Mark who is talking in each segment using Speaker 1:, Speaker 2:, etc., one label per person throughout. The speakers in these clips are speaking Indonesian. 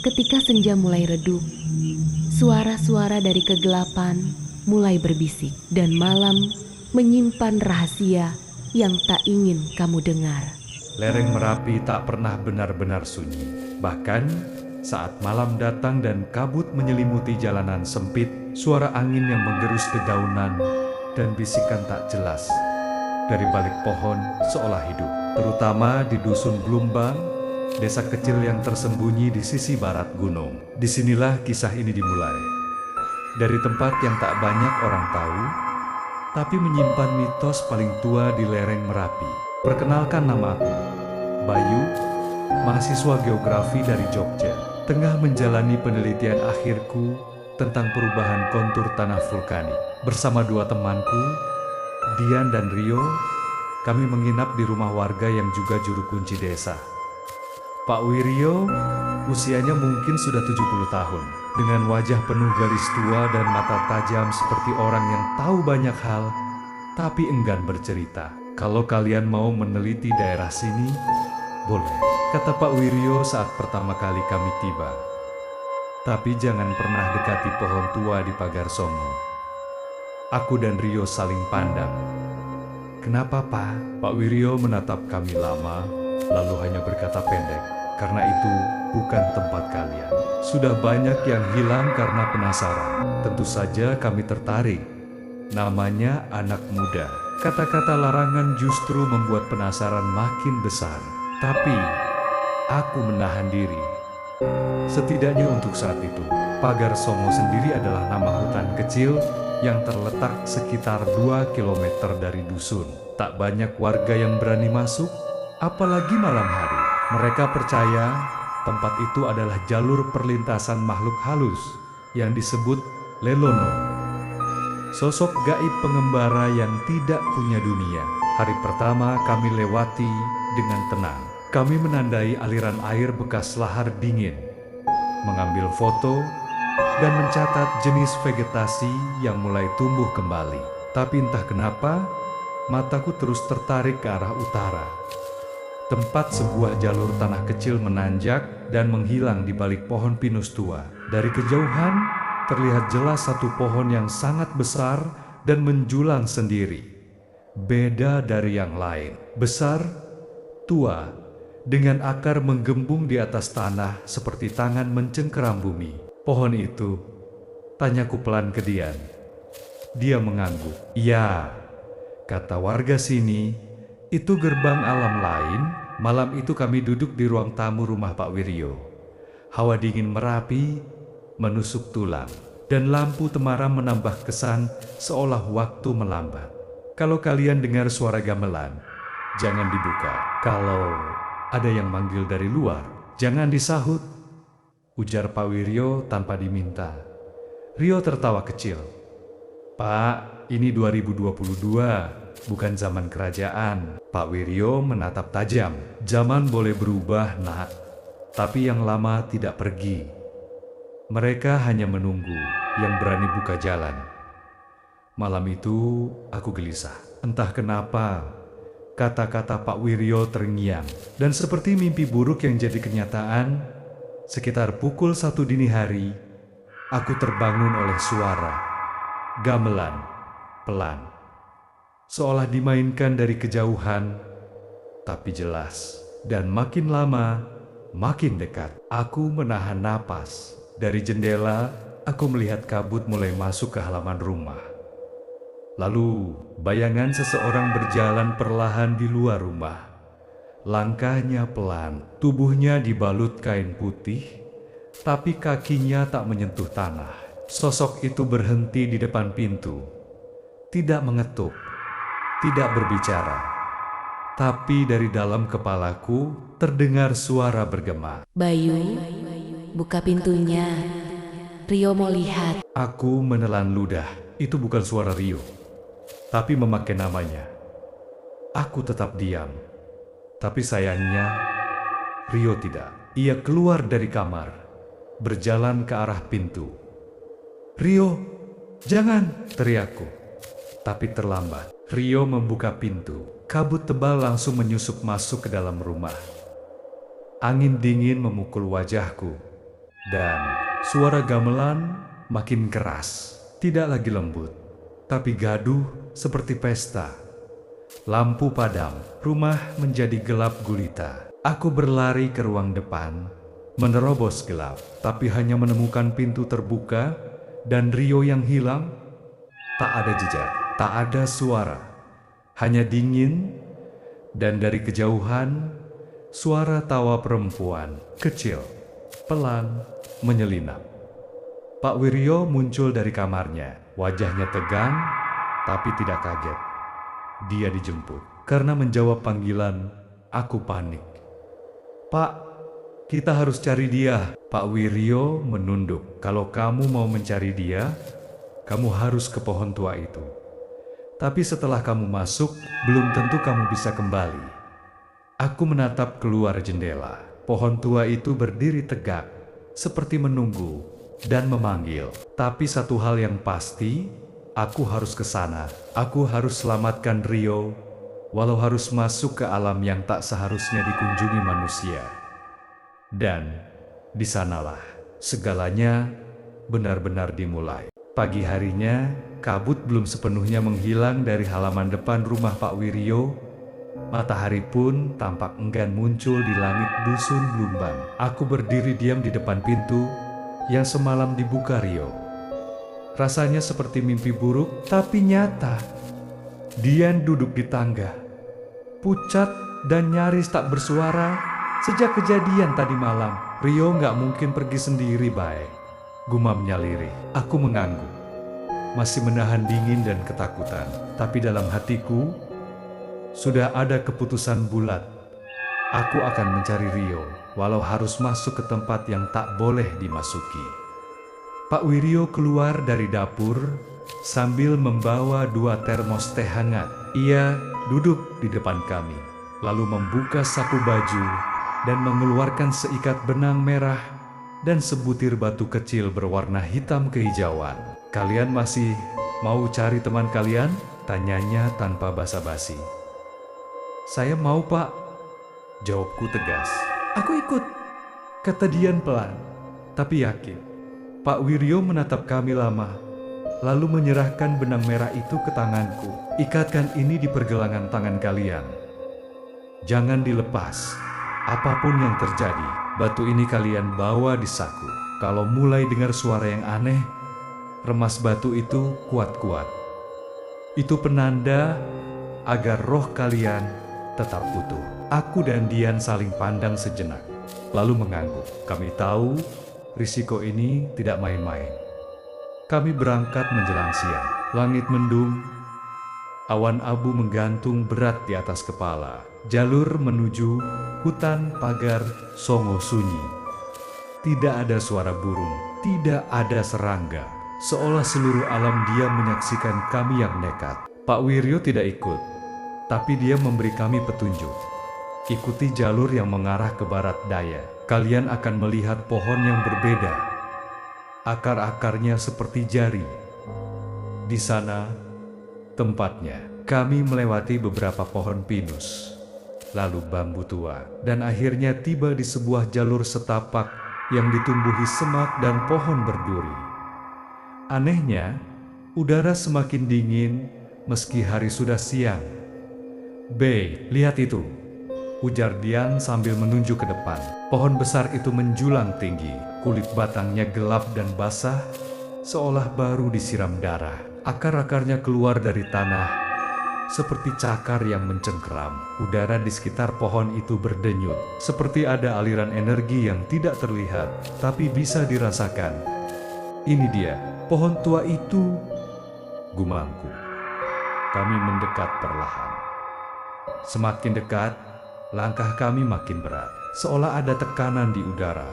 Speaker 1: Ketika senja mulai redup, suara-suara dari kegelapan mulai berbisik dan malam menyimpan rahasia yang tak ingin kamu dengar.
Speaker 2: Lereng Merapi tak pernah benar-benar sunyi. Bahkan saat malam datang dan kabut menyelimuti jalanan sempit, suara angin yang menggerus dedaunan dan bisikan tak jelas dari balik pohon seolah hidup. Terutama di Dusun Blumbang, desa kecil yang tersembunyi di sisi barat gunung. Disinilah kisah ini dimulai. Dari tempat yang tak banyak orang tahu, tapi menyimpan mitos paling tua di lereng Merapi. Perkenalkan, nama aku, Bayu, mahasiswa geografi dari Jogja. Tengah menjalani penelitian akhirku tentang perubahan kontur tanah vulkanik. Bersama dua temanku, Dian dan Rio, kami menginap di rumah warga yang juga juru kunci desa. Pak Wiryo, usianya mungkin sudah 70 tahun. Dengan wajah penuh garis tua dan mata tajam seperti orang yang tahu banyak hal, tapi enggan bercerita. Kalau kalian mau meneliti daerah sini, boleh, kata Pak Wiryo saat pertama kali kami tiba. Tapi jangan pernah dekati pohon tua di pagar Songo. Aku dan Rio saling pandang. Kenapa, Pak? Pak Wiryo menatap kami lama, lalu hanya berkata pendek, karena itu bukan tempat kalian. Sudah banyak yang hilang karena penasaran. Tentu saja kami tertarik. Namanya anak muda. Kata-kata larangan justru membuat penasaran makin besar. Tapi aku menahan diri. Setidaknya untuk saat itu, Pagar Songo sendiri adalah nama hutan kecil yang terletak sekitar 2 km dari dusun. Tak banyak warga yang berani masuk, apalagi malam hari. Mereka percaya tempat itu adalah jalur perlintasan makhluk halus yang disebut Lelono. Sosok gaib pengembara yang tidak punya dunia. Hari pertama kami lewati dengan tenang. Kami menandai aliran air bekas lahar dingin, mengambil foto, dan mencatat jenis vegetasi yang mulai tumbuh kembali. Tapi entah kenapa, mataku terus tertarik ke arah utara. Tempat sebuah jalur tanah kecil menanjak dan menghilang di balik pohon pinus tua. Dari kejauhan, terlihat jelas satu pohon yang sangat besar dan menjulang sendiri. Beda dari yang lain. Besar, tua, dengan akar menggembung di atas tanah seperti tangan mencengkeram bumi. Pohon itu, tanyaku pelan ke Dian. Dia mengangguk. Ya, kata warga sini, itu gerbang alam lain. Malam itu kami duduk di ruang tamu rumah Pak Wiryo. Hawa dingin Merapi menusuk tulang, dan lampu temaram menambah kesan seolah waktu melambat. Kalau kalian dengar suara gamelan, jangan dibuka. Kalau ada yang manggil dari luar, jangan disahut, ujar Pak Wiryo tanpa diminta. Rio tertawa kecil. Pak, ini 2022, bukan zaman kerajaan. Pak Wiryo menatap tajam. Zaman boleh berubah, nak, tapi yang lama tidak pergi. Mereka hanya menunggu yang berani buka jalan. Malam itu aku gelisah. Entah kenapa, kata-kata Pak Wiryo terngiang. Dan seperti mimpi buruk yang jadi kenyataan, sekitar pukul 1 dini hari, aku terbangun oleh suara gamelan pelan, seolah dimainkan dari kejauhan, tapi jelas. Dan makin lama, makin dekat. Aku menahan napas. Dari jendela, aku melihat kabut mulai masuk ke halaman rumah. Lalu, bayangan seseorang berjalan perlahan di luar rumah. Langkahnya pelan, tubuhnya dibalut kain putih, tapi kakinya tak menyentuh tanah. Sosok itu berhenti di depan pintu. Tidak mengetuk, tidak berbicara. Tapi dari dalam kepalaku terdengar suara bergema.
Speaker 1: Bayu, buka pintunya. Rio mau lihat.
Speaker 2: Aku menelan ludah. Itu bukan suara Rio, tapi memakai namanya. Aku tetap diam. Tapi sayangnya, Rio tidak. Ia keluar dari kamar, berjalan ke arah pintu. Rio, jangan, teriakku. Tapi terlambat. Rio membuka pintu. Kabut tebal langsung menyusup masuk ke dalam rumah. Angin dingin memukul wajahku. Dan suara gamelan makin keras, tidak lagi lembut, tapi gaduh seperti pesta. Lampu padam, rumah menjadi gelap gulita. Aku berlari ke ruang depan, menerobos gelap, tapi hanya menemukan pintu terbuka dan Rio yang hilang. Tak ada jejak, tak ada suara, hanya dingin, dan dari kejauhan, suara tawa perempuan kecil, pelan, menyelinap. Pak Wiryo muncul dari kamarnya, wajahnya tegang, tapi tidak kaget. Dia dijemput. Karena menjawab panggilan, aku panik. Pak, kita harus cari dia. Pak Wiryo menunduk. Kalau kamu mau mencari dia, kamu harus ke pohon tua itu. Tapi setelah kamu masuk, belum tentu kamu bisa kembali. Aku menatap keluar jendela. Pohon tua itu berdiri tegak, seperti menunggu dan memanggil. Tapi satu hal yang pasti, aku harus ke sana. Aku harus selamatkan Rio, walau harus masuk ke alam yang tak seharusnya dikunjungi manusia. Dan di sanalah segalanya benar-benar dimulai. Pagi harinya, kabut belum sepenuhnya menghilang dari halaman depan rumah Pak Wiryo. Matahari pun tampak enggan muncul di langit dusun Blumbang. Aku berdiri diam di depan pintu yang semalam dibuka Rio. Rasanya seperti mimpi buruk, tapi nyata. Dian duduk di tangga, pucat dan nyaris tak bersuara sejak kejadian tadi malam. Rio nggak mungkin pergi sendiri, baik, gumamnya lirih. Aku mengangguk, masih menahan dingin dan ketakutan. Tapi dalam hatiku, sudah ada keputusan bulat. Aku akan mencari Rio, walau harus masuk ke tempat yang tak boleh dimasuki. Pak Wiryo keluar dari dapur sambil membawa 2 termos teh hangat. Ia duduk di depan kami, lalu membuka saku baju dan mengeluarkan seikat benang merah dan sebutir batu kecil berwarna hitam kehijauan. Kalian masih mau cari teman kalian? Tanyanya tanpa basa-basi. Saya mau, Pak, jawabku tegas. Aku ikut, kata Dian pelan, tapi yakin. Pak Wiryo menatap kami lama, lalu menyerahkan benang merah itu ke tanganku. Ikatkan ini di pergelangan tangan kalian. Jangan dilepas, apapun yang terjadi. Batu ini kalian bawa di saku. Kalau mulai dengar suara yang aneh, remas batu itu kuat-kuat. Itu penanda agar roh kalian tetap utuh. Aku dan Dian saling pandang sejenak, lalu mengangguk. Kami tahu risiko ini tidak main-main. Kami berangkat menjelang siang. Langit mendung, awan abu menggantung berat di atas kepala. Jalur menuju hutan pagar Songo sunyi. Tidak ada suara burung, tidak ada serangga. Seolah seluruh alam diam menyaksikan kami yang nekat. Pak Wiryo tidak ikut, tapi dia memberi kami petunjuk. Ikuti jalur yang mengarah ke barat daya. Kalian akan melihat pohon yang berbeda. Akar-akarnya seperti jari. Di sana tempatnya. Kami melewati beberapa pohon pinus, lalu bambu tua, dan akhirnya tiba di sebuah jalur setapak yang ditumbuhi semak dan pohon berduri. Anehnya, udara semakin dingin meski hari sudah siang. Lihat itu, ujar Dian sambil menunjuk ke depan. Pohon besar itu menjulang tinggi, kulit batangnya gelap dan basah, seolah baru disiram darah. Akar-akarnya keluar dari tanah, seperti cakar yang mencengkeram. Udara di sekitar pohon itu berdenyut, seperti ada aliran energi yang tidak terlihat, tapi bisa dirasakan. Ini dia, pohon tua itu, gumamku. Kami mendekat perlahan. Semakin dekat, langkah kami makin berat, seolah ada tekanan di udara.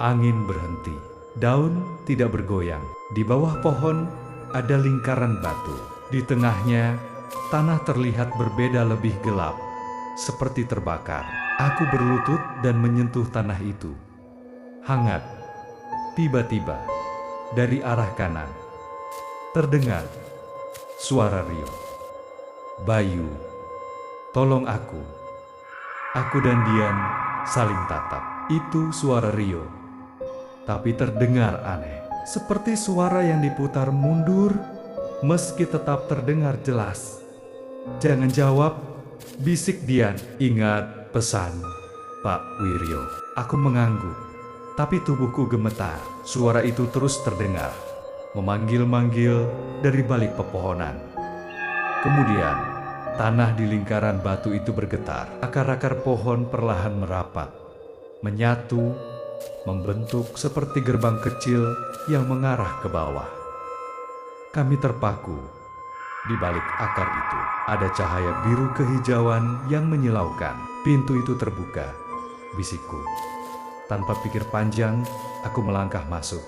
Speaker 2: Angin berhenti, daun tidak bergoyang. Di bawah pohon ada lingkaran batu. Di tengahnya, tanah terlihat berbeda, lebih gelap, seperti terbakar. Aku berlutut dan menyentuh tanah itu. Hangat. Tiba-tiba, dari arah kanan, terdengar suara Rio. Bayu, tolong aku. Aku dan Dian saling tatap. Itu suara Rio. tapi terdengar aneh. Seperti suara yang diputar mundur, meski tetap terdengar jelas. "Jangan jawab," bisik Dian. "Ingat pesan, Pak Wiryo." Aku mengangguk, tapi tubuhku gemetar. Suara itu terus terdengar, memanggil-manggil dari balik pepohonan. Kemudian, tanah di lingkaran batu itu bergetar. Akar-akar pohon perlahan merapat, menyatu, membentuk seperti gerbang kecil yang mengarah ke bawah. Kami terpaku. Di balik akar itu, ada cahaya biru kehijauan yang menyilaukan. "Pintu itu terbuka," bisikku. Tanpa pikir panjang, aku melangkah masuk.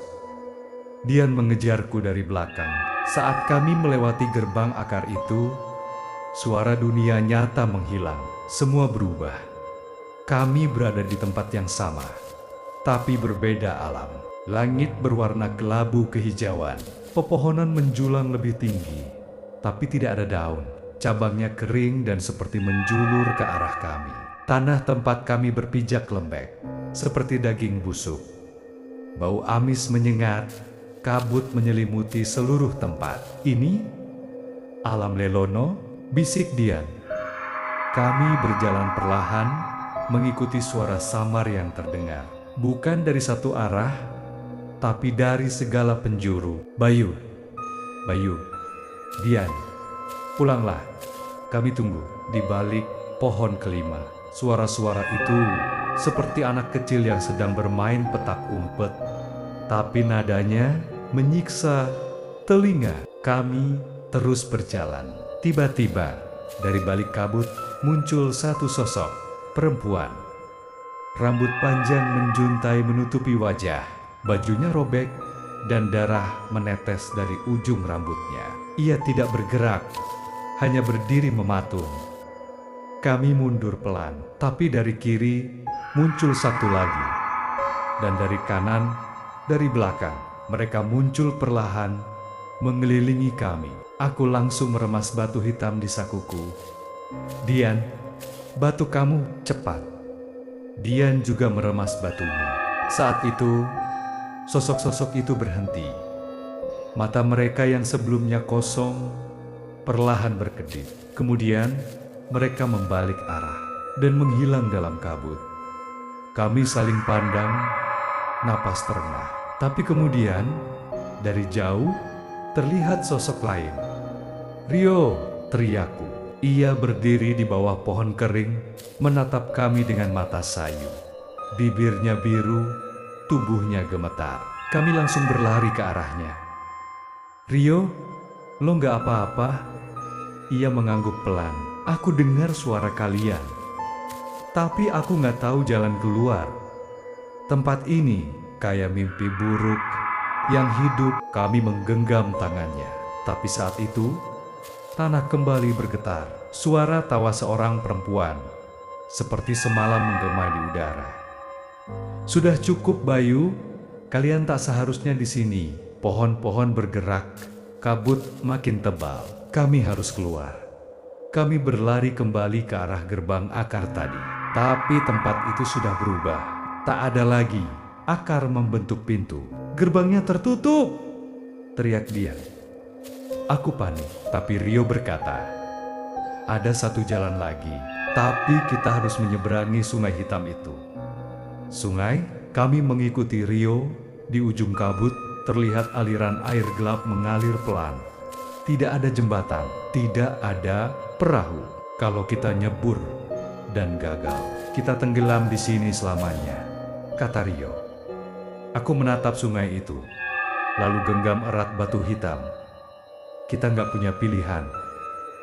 Speaker 2: Dian mengejarku dari belakang. Saat kami melewati gerbang akar itu, suara dunia nyata menghilang. Semua berubah. Kami berada di tempat yang sama, tapi berbeda alam. Langit berwarna kelabu kehijauan. Pepohonan menjulang lebih tinggi, tapi tidak ada daun. Cabangnya kering dan seperti menjulur ke arah kami. Tanah tempat kami berpijak lembek, seperti daging busuk. Bau amis menyengat, kabut menyelimuti seluruh tempat. "Ini alam Lelono," bisik Dian. Kami berjalan perlahan, mengikuti suara samar yang terdengar. Bukan dari satu arah, tapi dari segala penjuru. Bayu, Dian, pulanglah. Kami tunggu." Di balik pohon kelima, suara-suara itu seperti anak kecil yang sedang bermain petak umpet, tapi nadanya menyiksa telinga. Kami terus berjalan. Tiba-tiba, dari balik kabut muncul satu sosok perempuan. Rambut panjang menjuntai menutupi wajah, bajunya robek, dan darah menetes dari ujung rambutnya. Ia tidak bergerak, hanya berdiri mematung. Kami mundur pelan, tapi dari kiri muncul satu lagi. Dan dari kanan, dari belakang, mereka muncul perlahan, mengelilingi kami. Aku langsung meremas batu hitam di sakuku. "Dian, batu kamu cepat." Dian juga meremas batunya. Saat itu, sosok-sosok itu berhenti. Mata mereka yang sebelumnya kosong, perlahan berkedip. Kemudian, mereka membalik arah dan menghilang dalam kabut. Kami saling pandang, napas terengah. Tapi kemudian, dari jauh, terlihat sosok lain. "Rio!" teriakku. Ia berdiri di bawah pohon kering, menatap kami dengan mata sayu. Bibirnya biru, tubuhnya gemetar. Kami langsung berlari ke arahnya. "Rio, lo nggak apa-apa?" Ia mengangguk pelan. "Aku dengar suara kalian, tapi aku nggak tahu jalan keluar. Tempat ini kayak mimpi buruk yang hidup." Kami menggenggam tangannya. Tapi saat itu, tanah kembali bergetar. Suara tawa seorang perempuan, seperti semalam menggema di udara. "Sudah cukup, Bayu. Kalian tak seharusnya di sini. Pohon-pohon bergerak, kabut makin tebal. Kami harus keluar." Kami berlari kembali ke arah gerbang akar tadi. Tapi tempat itu sudah berubah. Tak ada lagi akar membentuk pintu. "Gerbangnya tertutup!" teriak dia. Aku panik, tapi Rio berkata, "Ada satu jalan lagi, tapi kita harus menyeberangi sungai hitam itu." Sungai, kami mengikuti Rio. Di ujung kabut, terlihat aliran air gelap mengalir pelan. Tidak ada jembatan, tidak ada perahu. Kalau kita nyebur dan gagal, kita tenggelam di sini selamanya, kata Rio. Aku menatap sungai itu, lalu genggam erat batu hitam. Kita nggak punya pilihan.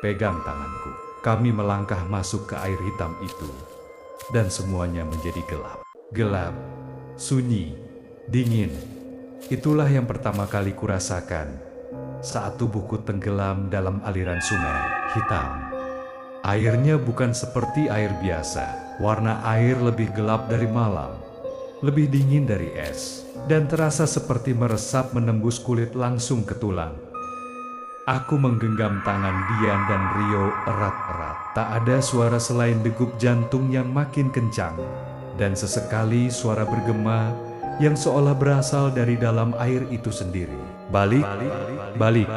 Speaker 2: Pegang tanganku. Kami melangkah masuk ke air hitam itu, dan semuanya menjadi gelap. Gelap, sunyi, dingin. Itulah yang pertama kali kurasakan saat tubuhku tenggelam dalam aliran sungai hitam. Airnya bukan seperti air biasa. Warna air lebih gelap dari malam, lebih dingin dari es, dan terasa seperti meresap menembus kulit langsung ke tulang. Aku menggenggam tangan Dian dan Rio erat-erat. Tak ada suara selain degup jantung yang makin kencang, dan sesekali suara bergema yang seolah berasal dari dalam air itu sendiri. Balik, balik.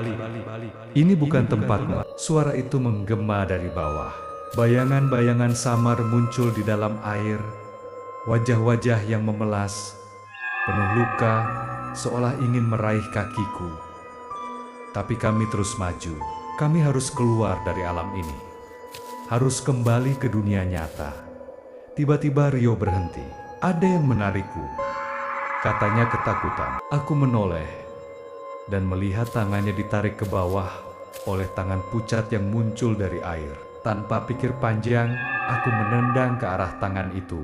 Speaker 2: Ini bukan tempatmu. Suara itu menggema dari bawah. Bayangan-bayangan samar muncul di dalam air. Wajah-wajah yang memelas, penuh luka, seolah ingin meraih kakiku. Tapi kami terus maju. Kami harus keluar dari alam ini. Harus kembali ke dunia nyata. Tiba-tiba Rio berhenti. Ada yang menarikku. Katanya ketakutan. Aku menoleh dan melihat tangannya ditarik ke bawah oleh tangan pucat yang muncul dari air. Tanpa pikir panjang, aku menendang ke arah tangan itu.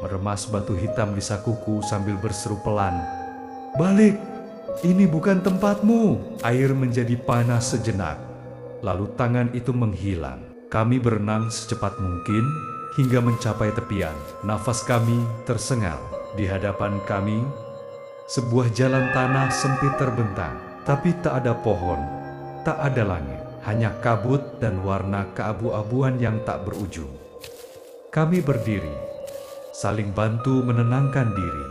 Speaker 2: Meremas batu hitam di sakuku sambil berseru pelan. Balik! Ini bukan tempatmu! Air menjadi panas sejenak. Lalu tangan itu menghilang. Kami berenang secepat mungkin hingga mencapai tepian. Nafas kami tersengal. Di hadapan kami, sebuah jalan tanah sempit terbentang. Tapi tak ada pohon, tak ada langit. Hanya kabut dan warna keabu-abuan yang tak berujung. Kami berdiri, saling bantu menenangkan diri.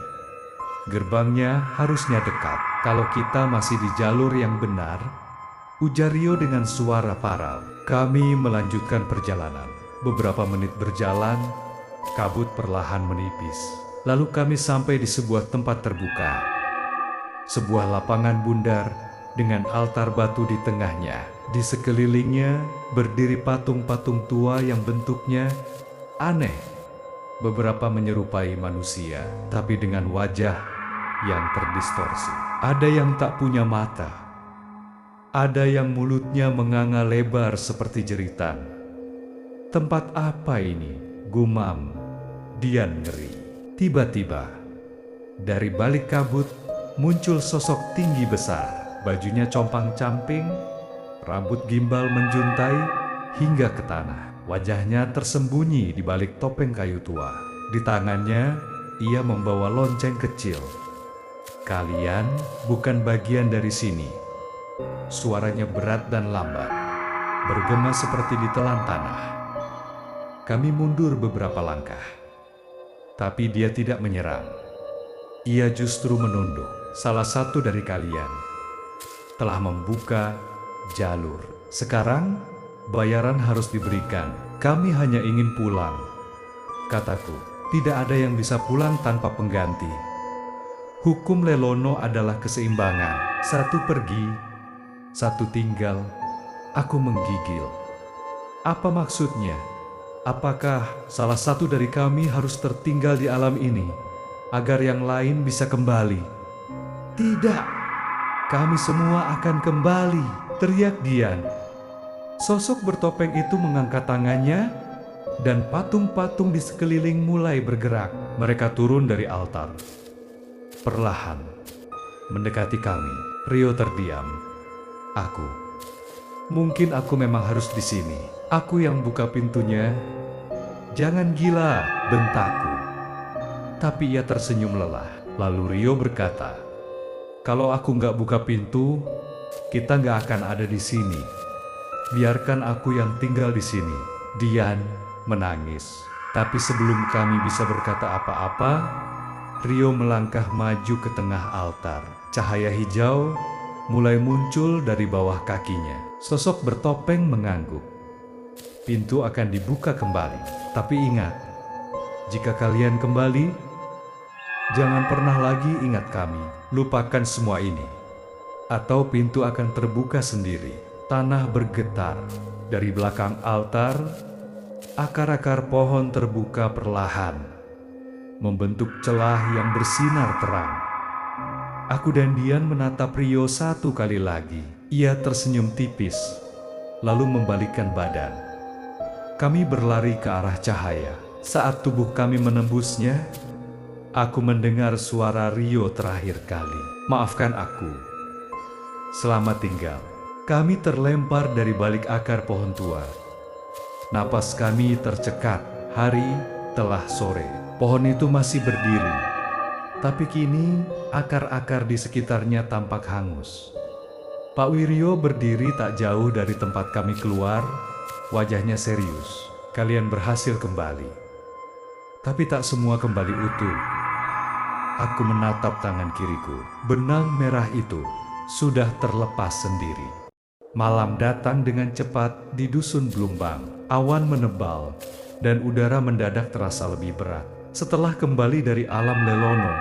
Speaker 2: Gerbangnya harusnya dekat. Kalau kita masih di jalur yang benar, ujar Rio dengan suara parau. Kami melanjutkan perjalanan. Beberapa menit berjalan, kabut perlahan menipis. Lalu kami sampai di sebuah tempat terbuka. Sebuah lapangan bundar dengan altar batu di tengahnya. Di sekelilingnya berdiri patung-patung tua yang bentuknya aneh. Beberapa menyerupai manusia, tapi dengan wajah yang terdistorsi. Ada yang tak punya mata. Ada yang mulutnya menganga lebar seperti jeritan. Tempat apa ini? Gumam Dian ngeri. Tiba-tiba, dari balik kabut muncul sosok tinggi besar. Bajunya compang-camping, rambut gimbal menjuntai hingga ke tanah. Wajahnya tersembunyi di balik topeng kayu tua. Di tangannya, ia membawa lonceng kecil. Kalian bukan bagian dari sini. Suaranya berat dan lambat, bergema seperti ditelan tanah. Kami mundur beberapa langkah, tapi dia tidak menyerang. Ia justru menunduk. Salah satu dari kalian telah membuka jalur. Sekarang bayaran harus diberikan. Kami hanya ingin pulang, kataku. Tidak ada yang bisa pulang tanpa pengganti. Hukum Lelono adalah keseimbangan. Satu pergi, satu tinggal. Aku menggigil. Apa maksudnya? Apakah salah satu dari kami harus tertinggal di alam ini agar yang lain bisa kembali? Tidak, kami semua akan kembali, teriak Dian. Sosok bertopeng itu mengangkat tangannya dan patung-patung di sekeliling mulai bergerak. Mereka turun dari altar. Perlahan mendekati kami. Rio terdiam. Mungkin aku memang harus di sini. Aku yang buka pintunya. Jangan gila, bentakku. Tapi ia tersenyum lelah. Lalu Rio berkata, kalau aku nggak buka pintu, kita nggak akan ada di sini. Biarkan aku yang tinggal di sini. Dian menangis. Tapi sebelum kami bisa berkata apa-apa, Rio melangkah maju ke tengah altar. Cahaya hijau mulai muncul dari bawah kakinya. Sosok bertopeng mengangguk. Pintu akan dibuka kembali. Tapi ingat, jika kalian kembali, jangan pernah lagi ingat kami. Lupakan semua ini, atau pintu akan terbuka sendiri. Tanah bergetar. Dari belakang altar, akar-akar pohon terbuka perlahan, membentuk celah yang bersinar terang. Aku dan Dian menatap Rio satu kali lagi. Ia tersenyum tipis, lalu membalikkan badan. Kami berlari ke arah cahaya. Saat tubuh kami menembusnya, aku mendengar suara Rio terakhir kali. Maafkan aku. Selamat tinggal. Kami terlempar dari balik akar pohon tua. Napas kami tercekat. Hari telah sore. Pohon itu masih berdiri, tapi kini akar-akar di sekitarnya tampak hangus. Pak Wiryo berdiri tak jauh dari tempat kami keluar. Wajahnya serius. Kalian berhasil kembali, tapi tak semua kembali utuh. Aku menatap tangan kiriku. Benang merah itu sudah terlepas sendiri. Malam datang dengan cepat di dusun Blumbang. Awan menebal dan udara mendadak terasa lebih berat. Setelah kembali dari alam lelono,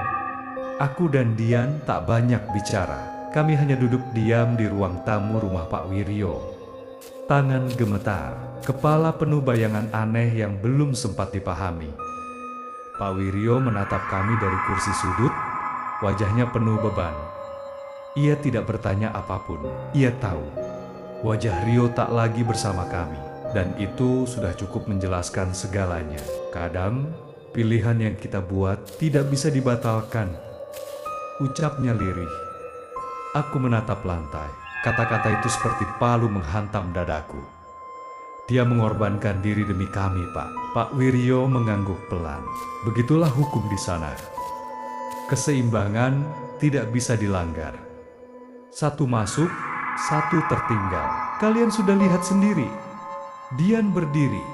Speaker 2: aku dan Dian tak banyak bicara. Kami hanya duduk diam di ruang tamu rumah Pak Wiryo. Tangan gemetar, kepala penuh bayangan aneh yang belum sempat dipahami. Pak Wiryo menatap kami dari kursi sudut, wajahnya penuh beban. Ia tidak bertanya apapun. Ia tahu wajah Rio tak lagi bersama kami, dan itu sudah cukup menjelaskan segalanya. Kadang, pilihan yang kita buat tidak bisa dibatalkan. Ucapnya lirih. Aku menatap lantai. Kata-kata itu seperti palu menghantam dadaku. Dia mengorbankan diri demi kami, Pak. Pak Wiryo mengangguk pelan. Begitulah hukum di sana. Keseimbangan tidak bisa dilanggar. Satu masuk, satu tertinggal. Kalian sudah lihat sendiri. Dian berdiri,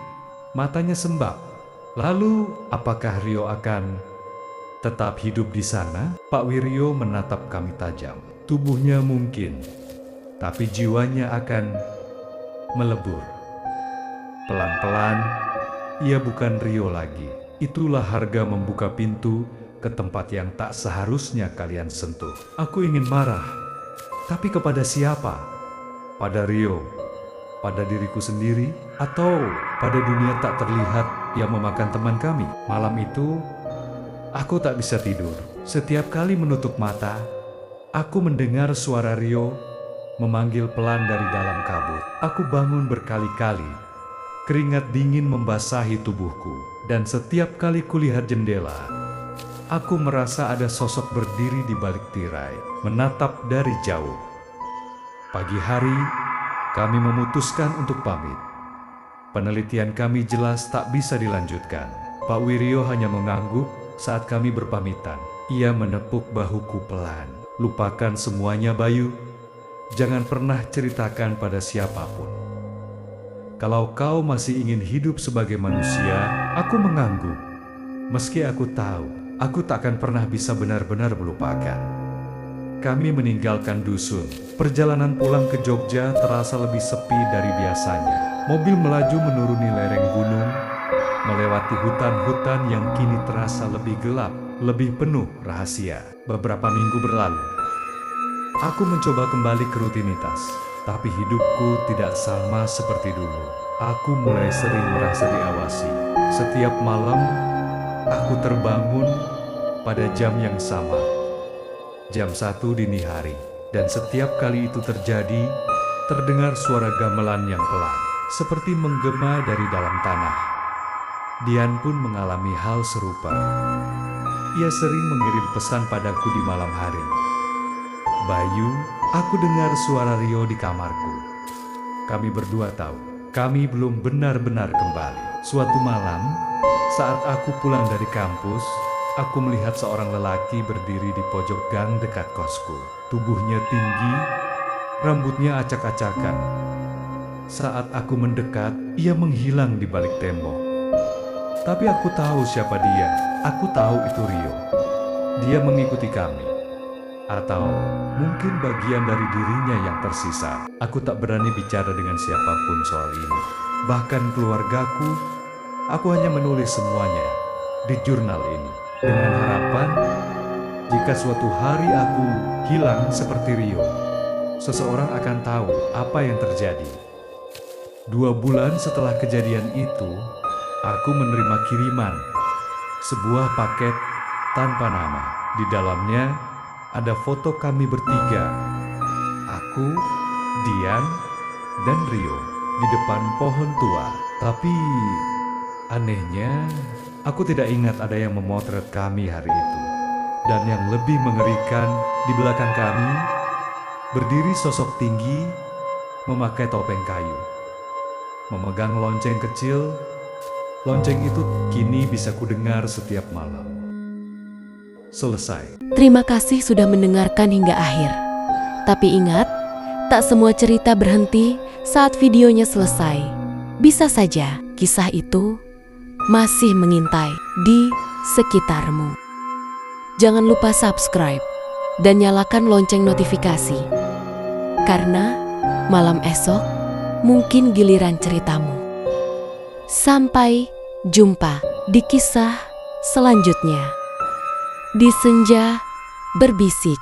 Speaker 2: matanya sembab. Lalu, apakah Rio akan tetap hidup di sana? Pak Wiryo menatap kami tajam. Tubuhnya mungkin, tapi jiwanya akan melebur. Pelan-pelan, ia bukan Rio lagi. Itulah harga membuka pintu ke tempat yang tak seharusnya kalian sentuh. Aku ingin marah, tapi kepada siapa? Pada Rio? Pada diriku sendiri? Atau pada dunia tak terlihat yang memakan teman kami? Malam itu, aku tak bisa tidur. Setiap kali menutup mata, aku mendengar suara Rio memanggil pelan dari dalam kabut. Aku bangun berkali-kali. Keringat dingin membasahi tubuhku. Dan setiap kali kulihat jendela, aku merasa ada sosok berdiri di balik tirai, menatap dari jauh. Pagi hari, kami memutuskan untuk pamit. Penelitian kami jelas tak bisa dilanjutkan. Pak Wiryo hanya mengangguk saat kami berpamitan. Ia menepuk bahuku pelan. Lupakan semuanya, Bayu. Jangan pernah ceritakan pada siapapun. Kalau kau masih ingin hidup sebagai manusia, aku mengangguk. Meski aku tahu, aku takkan pernah bisa benar-benar melupakan. Kami meninggalkan dusun. Perjalanan pulang ke Jogja terasa lebih sepi dari biasanya. Mobil melaju menuruni lereng gunung, melewati hutan-hutan yang kini terasa lebih gelap, lebih penuh rahasia. Beberapa minggu berlalu. Aku mencoba kembali ke rutinitas, tapi hidupku tidak sama seperti dulu. Aku mulai sering merasa diawasi. Setiap malam, aku terbangun pada jam yang sama. Jam 1 dini hari. Dan setiap kali itu terjadi, terdengar suara gamelan yang pelan, seperti menggema dari dalam tanah. Dian pun mengalami hal serupa. Ia sering mengirim pesan padaku di malam hari. Bayu, aku dengar suara Rio di kamarku. Kami berdua tahu, kami belum benar-benar kembali. Suatu malam, saat aku pulang dari kampus, aku melihat seorang lelaki berdiri di pojok gang dekat kosku. Tubuhnya tinggi, rambutnya acak-acakan. Saat aku mendekat, ia menghilang di balik tembok. Tapi aku tahu siapa dia. Aku tahu itu Rio. Dia mengikuti kami. Atau mungkin bagian dari dirinya yang tersisa. Aku tak berani bicara dengan siapapun soal ini. Bahkan keluargaku, aku hanya menulis semuanya di jurnal ini. Dengan harapan, jika suatu hari aku hilang seperti Rio, seseorang akan tahu apa yang terjadi. 2 bulan setelah kejadian itu, aku menerima kiriman. Sebuah paket tanpa nama. Di dalamnya ada foto kami bertiga. Aku, Dian, dan Rio di depan pohon tua. Tapi anehnya, aku tidak ingat ada yang memotret kami hari itu. Dan yang lebih mengerikan, di belakang kami berdiri sosok tinggi memakai topeng kayu, memegang lonceng kecil. Lonceng itu kini bisa kudengar setiap malam. Selesai.
Speaker 1: Terima kasih sudah mendengarkan hingga akhir. Tapi ingat, tak semua cerita berhenti saat videonya selesai. Bisa saja kisah itu masih mengintai di sekitarmu. Jangan lupa subscribe dan nyalakan lonceng notifikasi. Karena malam esok mungkin giliran ceritamu. Sampai jumpa di kisah selanjutnya. Di senja berbisik.